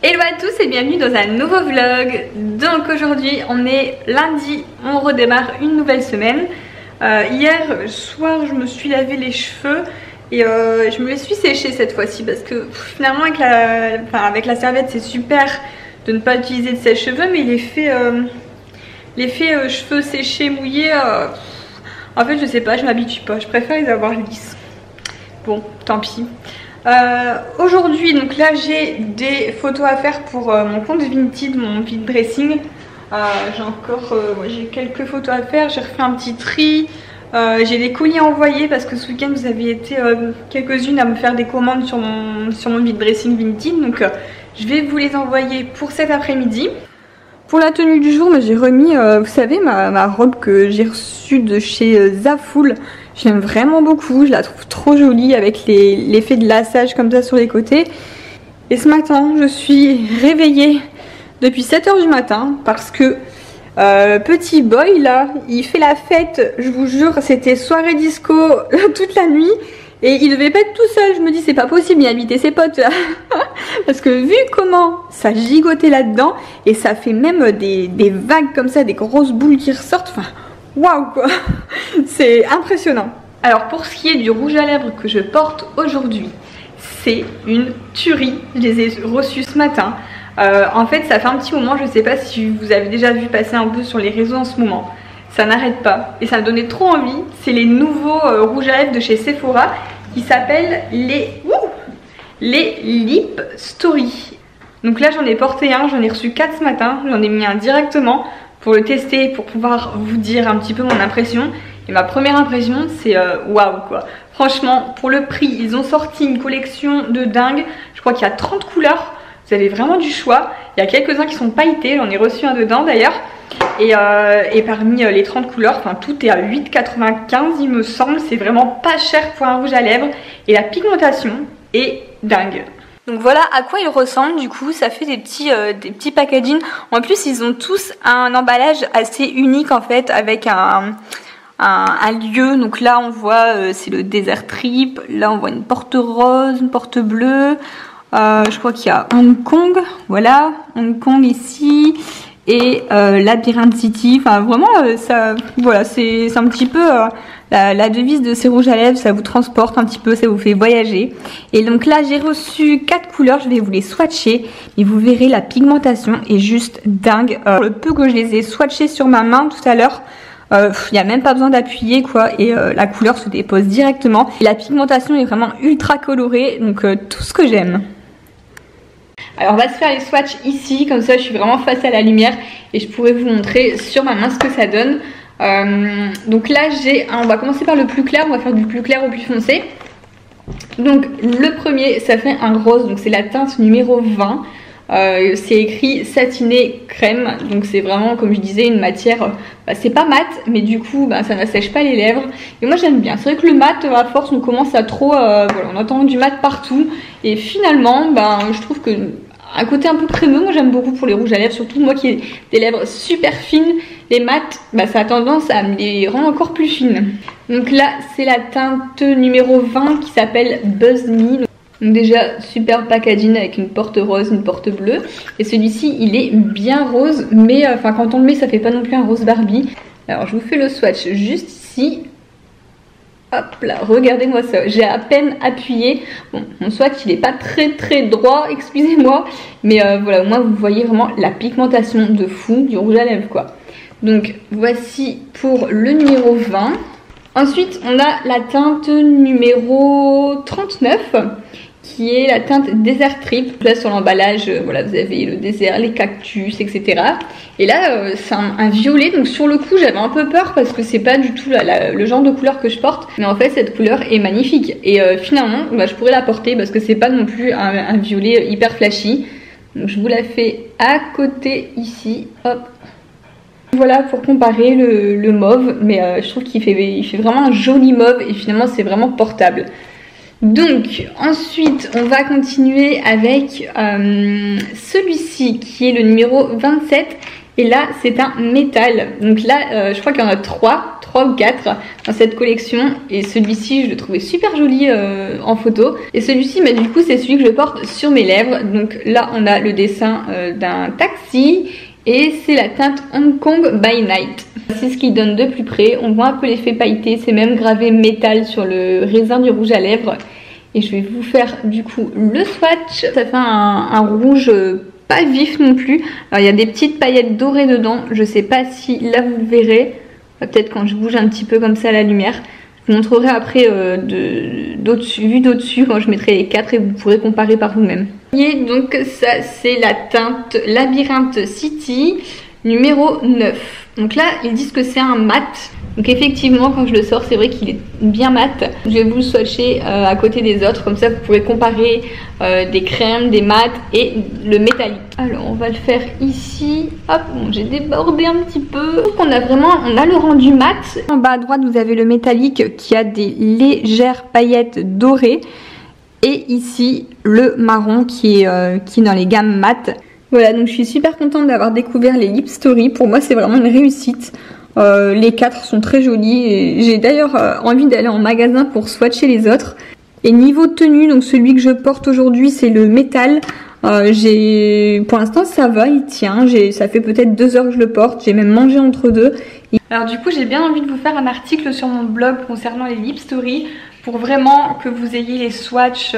Hello à tous et bienvenue dans un nouveau vlog. Donc aujourd'hui on est lundi, on redémarre une nouvelle semaine. Hier soir je me suis lavé les cheveux et je me les suis séchés cette fois-ci parce que finalement avec la serviette c'est super de ne pas utiliser de sèche-cheveux, mais l'effet cheveux séchés mouillés, en fait je sais pas, je m'habitue pas, je préfère les avoir lisses. Bon, tant pis. Aujourd'hui donc là j'ai des photos à faire pour mon compte Vinted, mon vide dressing. J'ai quelques photos à faire, j'ai refait un petit tri, j'ai des colis à envoyer parce que ce week-end vous avez été quelques-unes à me faire des commandes sur mon vide dressing Vinted, donc je vais vous les envoyer pour cet après-midi. Pour la tenue du jour, j'ai remis, vous savez, ma robe que j'ai reçue de chez Zaful. J'aime vraiment beaucoup, je la trouve trop jolie avec l'effet de lassage comme ça sur les côtés. Et ce matin, je suis réveillée depuis 7 h du matin parce que petit boy là, il fait la fête, je vous jure, c'était soirée disco toute la nuit. Et il devait pas être tout seul, je me dis c'est pas possible, il invitait ses potes. Parce que vu comment ça gigotait là-dedans, et ça fait même des vagues comme ça, des grosses boules qui ressortent, enfin waouh quoi. C'est impressionnant. Alors pour ce qui est du rouge à lèvres que je porte aujourd'hui, c'est une tuerie, je les ai reçus ce matin. En fait ça fait un petit moment, je sais pas si vous avez déjà vu passer un peu sur les réseaux en ce moment. Ça n'arrête pas et ça me donnait trop envie. C'est les nouveaux rouges à lèvres de chez Sephora qui s'appellent les Lip Story. Donc là j'en ai porté un, j'en ai reçu 4 ce matin, j'en ai mis un directement pour le tester, pour pouvoir vous dire un petit peu mon impression. Et ma première impression c'est waouh quoi. Franchement pour le prix ils ont sorti une collection de dingue. Je crois qu'il y a 30 couleurs, vous avez vraiment du choix. Il y a quelques-uns qui sont pailletés, j'en ai reçu un dedans d'ailleurs. Et parmi les 30 couleurs, enfin tout est à 8,95 il me semble, c'est vraiment pas cher pour un rouge à lèvres et la pigmentation est dingue. Donc voilà à quoi ils ressemblent, du coup ça fait des petits packaging. En plus ils ont tous un emballage assez unique en fait avec un lieu. Donc là on voit c'est le Desert Trip, là on voit une porte rose, une porte bleue, je crois qu'il y a Hong Kong, voilà, Hong Kong ici. Et Labyrinth City, enfin vraiment ça, voilà, c'est un petit peu la devise de ces rouges à lèvres, ça vous transporte un petit peu, ça vous fait voyager. Et donc là j'ai reçu 4 couleurs, je vais vous les swatcher et vous verrez la pigmentation est juste dingue. Le peu que je les ai swatchés sur ma main tout à l'heure, il n'y a même pas besoin d'appuyer quoi, et la couleur se dépose directement. Et la pigmentation est vraiment ultra colorée, donc tout ce que j'aime. Alors on va se faire les swatchs ici, comme ça je suis vraiment face à la lumière et je pourrais vous montrer sur ma main ce que ça donne. Donc là on va commencer par le plus clair, on va faire du plus clair au plus foncé. Donc le premier ça fait un rose, donc c'est la teinte numéro 20. C'est écrit satiné crème, donc c'est vraiment comme je disais une matière, c'est pas mat mais du coup ça n'assèche pas les lèvres et moi j'aime bien. C'est vrai que le mat à force on commence à trop, voilà, on entend du mat partout et finalement je trouve que un côté un peu crémeux, moi j'aime beaucoup pour les rouges à lèvres, surtout moi qui ai des lèvres super fines, les mats ça a tendance à me les rendre encore plus fines. Donc là c'est la teinte numéro 20 qui s'appelle Buzz Me. Donc déjà super packaging avec une porte rose, une porte bleue. Et celui-ci il est bien rose, mais quand on le met ça fait pas non plus un rose Barbie. Alors je vous fais le swatch juste ici. Hop là, regardez-moi ça, j'ai à peine appuyé. Bon, mon swatch il est pas très droit, excusez-moi. Mais voilà, au moins vous voyez vraiment la pigmentation de fou du rouge à lèvres quoi. Donc voici pour le numéro 20. Ensuite on a la teinte numéro 39. Qui est la teinte Desert Trip. Là sur l'emballage, voilà, vous avez le désert, les cactus, etc. Et là c'est un violet, donc sur le coup j'avais un peu peur parce que c'est pas du tout le genre de couleur que je porte. Mais en fait cette couleur est magnifique. Et finalement je pourrais la porter parce que c'est pas non plus un violet hyper flashy. Donc je vous la fais à côté ici, hop. Voilà pour comparer le mauve, mais je trouve qu'il fait vraiment un joli mauve et finalement c'est vraiment portable. Donc ensuite on va continuer avec celui-ci qui est le numéro 27 Et là c'est un métal. Donc là je crois qu'il y en a 3 ou 4 dans cette collection. Et celui-ci je le trouvais super joli en photo. Et celui-ci bah, du coup c'est celui que je porte sur mes lèvres. Donc là on a le dessin d'un taxi. Et c'est la teinte Hong Kong by Night. C'est ce qu'il donne de plus près. On voit un peu l'effet pailleté. C'est même gravé métal sur le raisin du rouge à lèvres. Et je vais vous faire du coup le swatch. Ça fait un rouge pas vif non plus. Alors il y a des petites paillettes dorées dedans. Je sais pas si là vous le verrez. Peut-être quand je bouge un petit peu comme ça à la lumière. Je vous montrerai après vu d'au-dessus quand je mettrai les 4 et vous pourrez comparer par vous-même. Et donc ça c'est la teinte Labyrinth City numéro 9. Donc là ils disent que c'est un mat. Donc effectivement quand je le sors c'est vrai qu'il est bien mat. Je vais vous le swatcher à côté des autres. Comme ça vous pourrez comparer des crèmes, des mats et le métallique. Alors on va le faire ici. Hop, bon, j'ai débordé un petit peu. Donc on a le rendu mat. En bas à droite vous avez le métallique qui a des légères paillettes dorées. Et ici le marron qui est dans les gammes mat. Voilà, donc je suis super contente d'avoir découvert les Lip Story. Pour moi c'est vraiment une réussite. Les 4 sont très jolis et j'ai d'ailleurs envie d'aller en magasin pour swatcher les autres. Et niveau tenue, donc celui que je porte aujourd'hui c'est le métal. Pour l'instant ça va, il tient. Ça fait peut-être 2 heures que je le porte. J'ai même mangé entre deux. Alors du coup j'ai bien envie de vous faire un article sur mon blog concernant les Lip Story pour vraiment que vous ayez les swatchs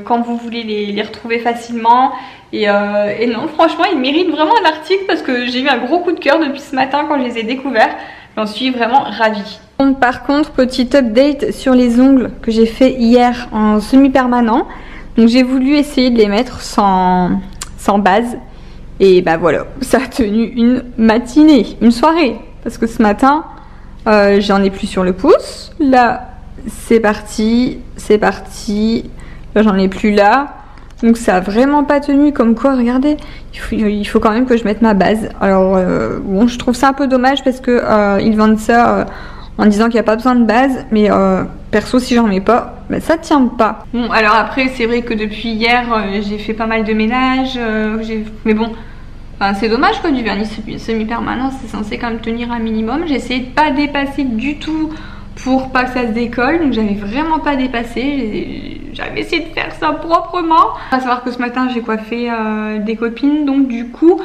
quand vous voulez les retrouver facilement. Et non, franchement, ils méritent vraiment un article parce que j'ai eu un gros coup de cœur depuis ce matin quand je les ai découverts. J'en suis vraiment ravie. Bon, par contre, petit update sur les ongles que j'ai fait hier en semi-permanent. Donc j'ai voulu essayer de les mettre sans base. Et bah voilà, ça a tenu une matinée, une soirée. Parce que ce matin, j'en ai plus sur le pouce. Là, c'est parti. Là, j'en ai plus là. Donc ça a vraiment pas tenu, comme quoi, regardez, il faut quand même que je mette ma base. Alors bon, je trouve ça un peu dommage parce que ils vendent ça en disant qu'il n'y a pas besoin de base, mais perso si j'en mets pas, bah, ça tient pas. Bon alors après c'est vrai que depuis hier j'ai fait pas mal de ménage, mais bon, enfin, c'est dommage quoi, du vernis semi-permanent, c'est censé quand même tenir un minimum. J'ai essayé de pas dépasser du tout pour pas que ça se décolle, donc j'avais vraiment pas dépassé. J'avais essayé de faire ça proprement. À savoir que ce matin j'ai coiffé des copines, donc du coup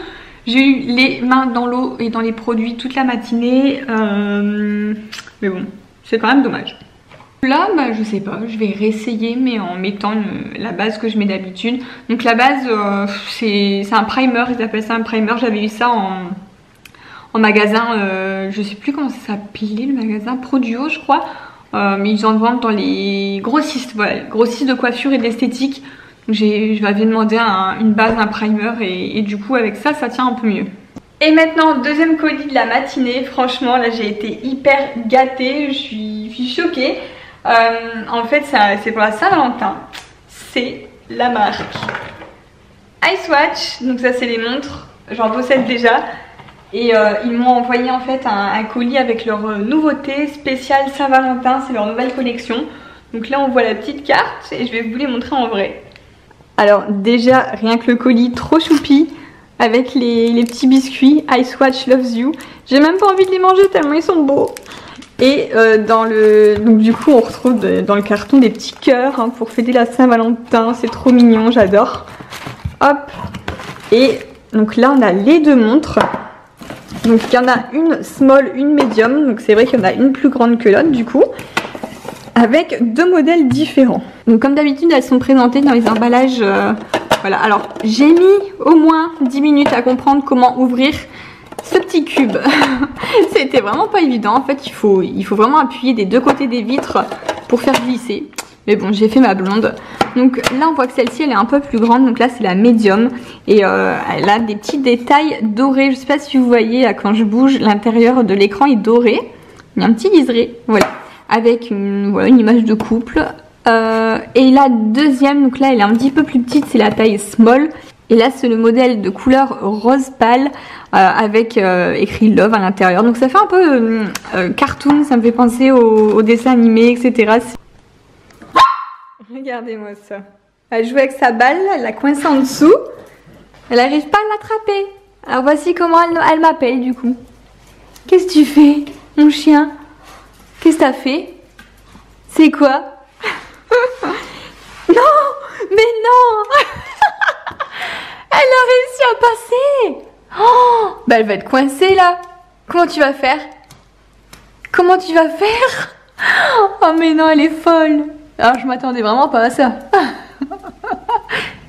j'ai eu les mains dans l'eau et dans les produits toute la matinée, mais bon c'est quand même dommage. Là bah je sais pas, je vais réessayer mais en mettant la base que je mets d'habitude. Donc la base c'est un primer, ils appellent ça un primer. J'avais eu ça en magasin, je sais plus comment ça s'appelait le magasin, Produo je crois, mais ils en vendent dans les grossistes, voilà, grossistes de coiffure et d'esthétique. Je m'avais demandé une base, un primer et du coup avec ça tient un peu mieux. Et maintenant deuxième colis de la matinée, franchement là j'ai été hyper gâtée, je suis choquée. En fait c'est pour la Saint-Valentin, c'est la marque Icewatch, donc ça c'est les montres, j'en possède déjà. Et ils m'ont envoyé en fait un colis avec leur nouveauté spéciale Saint-Valentin, c'est leur nouvelle collection. Donc là on voit la petite carte et je vais vous les montrer en vrai. Alors déjà rien que le colis trop choupi avec les petits biscuits Icewatch Loves You. J'ai même pas envie de les manger tellement ils sont beaux. Et donc du coup on retrouve dans le carton des petits cœurs hein, pour fêter la Saint-Valentin, c'est trop mignon, j'adore. Hop. Et donc là on a les 2 montres. Donc il y en a une small, une medium, donc c'est vrai qu'il y en a une plus grande que l'autre du coup, avec 2 modèles différents. Donc comme d'habitude elles sont présentées dans les emballages, voilà. Alors j'ai mis au moins 10 minutes à comprendre comment ouvrir ce petit cube. C'était vraiment pas évident, en fait il faut vraiment appuyer des 2 côtés des vitres pour faire glisser. Mais bon, j'ai fait ma blonde. Donc là on voit que celle-ci elle est un peu plus grande, donc là c'est la médium. Et elle a des petits détails dorés. Je sais pas si vous voyez là, quand je bouge, l'intérieur de l'écran est doré. Il y a un petit liseré, voilà. Avec une image de couple. Et la deuxième, donc là elle est un petit peu plus petite, c'est la taille small. Et là c'est le modèle de couleur rose pâle avec écrit love à l'intérieur. Donc ça fait un peu cartoon, ça me fait penser au dessin animé, etc. Regardez-moi ça. Elle joue avec sa balle, elle l'a coincée en dessous. Elle n'arrive pas à l'attraper. Alors voici comment elle m'appelle du coup. Qu'est-ce que tu fais, mon chien? Qu'est-ce que t'as fait? C'est quoi? Non, mais non. Elle a réussi à passer. Oh, bah elle va être coincée là. Comment tu vas faire? Comment tu vas faire? Oh mais non, elle est folle. Alors je m'attendais vraiment pas à ça.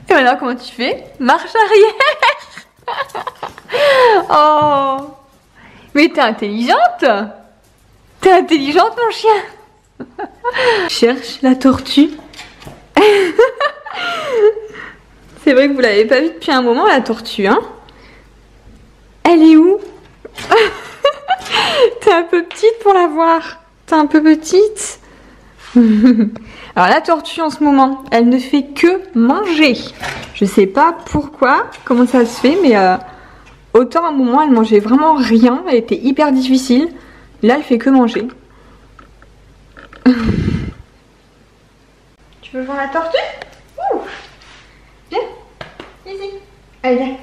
Et maintenant comment tu fais? Marche arrière. Oh, mais t'es intelligente. T'es intelligente mon chien. Cherche la tortue. C'est vrai que vous l'avez pas vue depuis un moment la tortue, hein? Elle est où? T'es un peu petite pour la voir. T'es un peu petite. Alors la tortue en ce moment, elle ne fait que manger. Je sais pas pourquoi, comment ça se fait, mais autant à un moment elle mangeait vraiment rien, elle était hyper difficile. Là elle fait que manger. Tu veux voir la tortue? Ouh. Viens, ici. Allez, viens.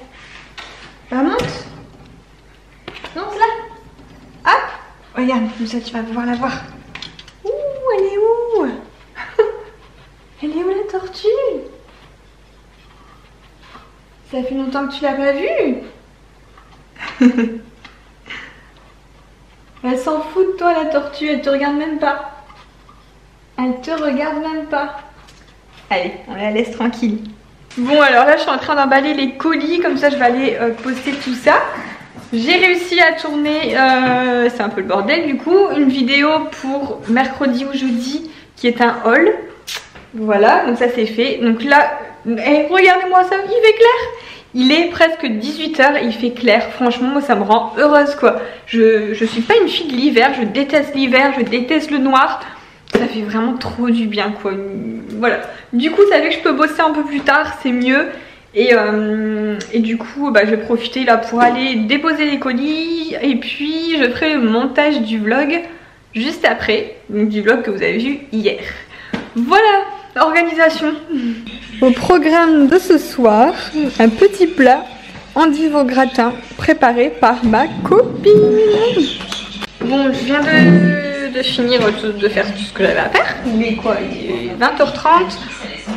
Remonte. Monte là. Hop. Regarde, comme ça tu vas pouvoir la voir. Ouh, elle est où? Elle est où la tortue? Ça fait longtemps que tu l'as pas vue. Elle s'en fout de toi la tortue, elle te regarde même pas. Elle te regarde même pas. Allez, on la laisse tranquille. Bon alors là je suis en train d'emballer les colis, comme ça je vais aller poster tout ça. J'ai réussi à tourner, c'est un peu le bordel du coup, une vidéo pour mercredi ou jeudi qui est un haul. Voilà, donc ça c'est fait. Donc là, regardez-moi ça, il fait clair. Il est presque 18 h et il fait clair. Franchement, moi ça me rend heureuse quoi. Je suis pas une fille de l'hiver, je déteste l'hiver, je déteste le noir. Ça fait vraiment trop du bien quoi. Voilà. Du coup, ça fait que je peux bosser un peu plus tard, c'est mieux. Et du coup, bah, je vais profiter là pour aller déposer les colis. Et puis, je ferai le montage du vlog juste après. Donc, du vlog que vous avez vu hier. Voilà, organisation. Au programme de ce soir, un petit plat endive au gratin préparé par ma copine. Bon, je viens de finir de faire tout ce que j'avais à faire. Il est quoi? Il est 20 h 30.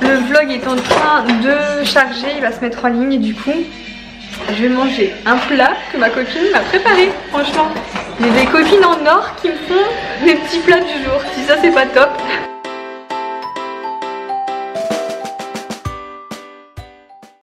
Le vlog est en train de charger, il va se mettre en ligne et du coup, je vais manger un plat que ma copine m'a préparé. Franchement, j'ai des copines en or qui me font des petits plats du jour. Si ça c'est pas top.